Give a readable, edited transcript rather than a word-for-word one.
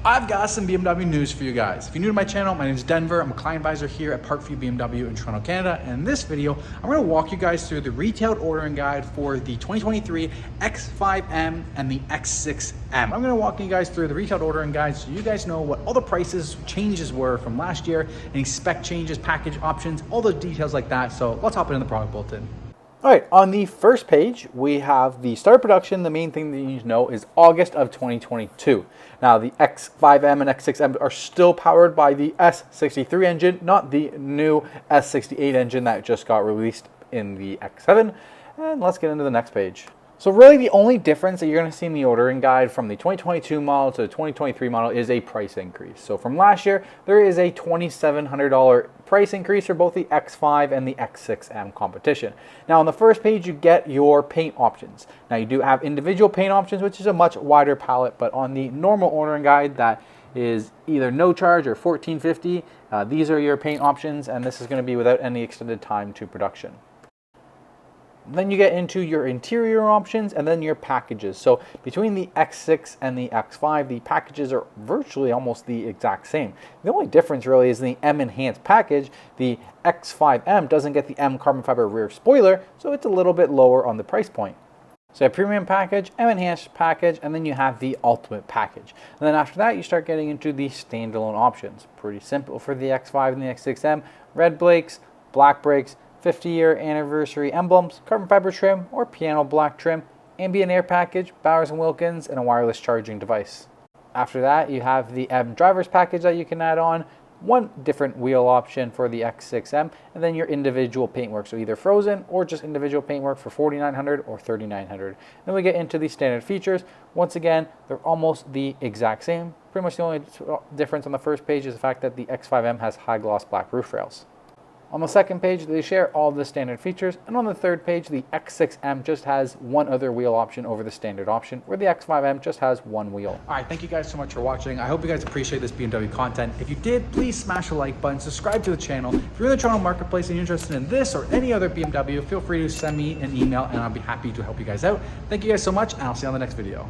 I've got some BMW news for you guys. If you're new to my channel, my name is Denver. I'm a client advisor here at Parkview BMW in Toronto, Canada. And in this video, I'm gonna walk you guys through the retailed ordering guide for the 2023 X5M and the X6M. I'm gonna walk you guys through the retailed ordering guide so you guys know what all the prices changes were from last year, any spec changes, package options, all the details like that. So let's hop into the product bulletin. All right, on the first page, we have the start of production. The main thing that you need to know is August of 2022. Now, the X5M and X6M are still powered by the S63 engine, not the new S68 engine that just got released in the X7. And let's get into the next page. So really the only difference that you're going to see in the ordering guide from the 2022 model to the 2023 model is a price increase. So from last year, there is a $2,700 price increase for both the X5 and the X6M Competition. Now on the first page, you get your paint options. Now you do have individual paint options, which is a much wider palette, but on the normal ordering guide that is either no charge or $1,450, these are your paint options, and this is going to be without any extended time to production. Then you get into your interior options and then your packages. So between the X6 and the X5, the packages are virtually almost the exact same. The only difference really is in the M Enhanced package. The X5M doesn't get the M carbon fiber rear spoiler, so it's a little bit lower on the price point. So a premium package, M Enhanced package, and then you have the ultimate package. And then after that, you start getting into the standalone options. Pretty simple for the X5 and the X6M. Red brakes, black brakes, 50-year anniversary emblems, carbon fiber trim or piano black trim, ambient air package, Bowers & Wilkins, and a wireless charging device. After that, you have the M driver's package that you can add on, one different wheel option for the X6M, and then your individual paintwork, so either frozen or just individual paintwork for $4,900 or $3,900. Then we get into the standard features. Once again, they're almost the exact same. Pretty much the only difference on the first page is the fact that the X5M has high gloss black roof rails. On the second page, they share all the standard features, and on the third page, the X6M just has one other wheel option over the standard option, where the X5M just has one wheel. All right, thank you guys so much for watching. I hope you guys appreciate this BMW content. If you did, please smash the like button, subscribe to the channel. If you're in the Toronto marketplace and you're interested in this or any other BMW, feel free to send me an email and I'll be happy to help you guys out. Thank you guys so much, and I'll see you on the next video.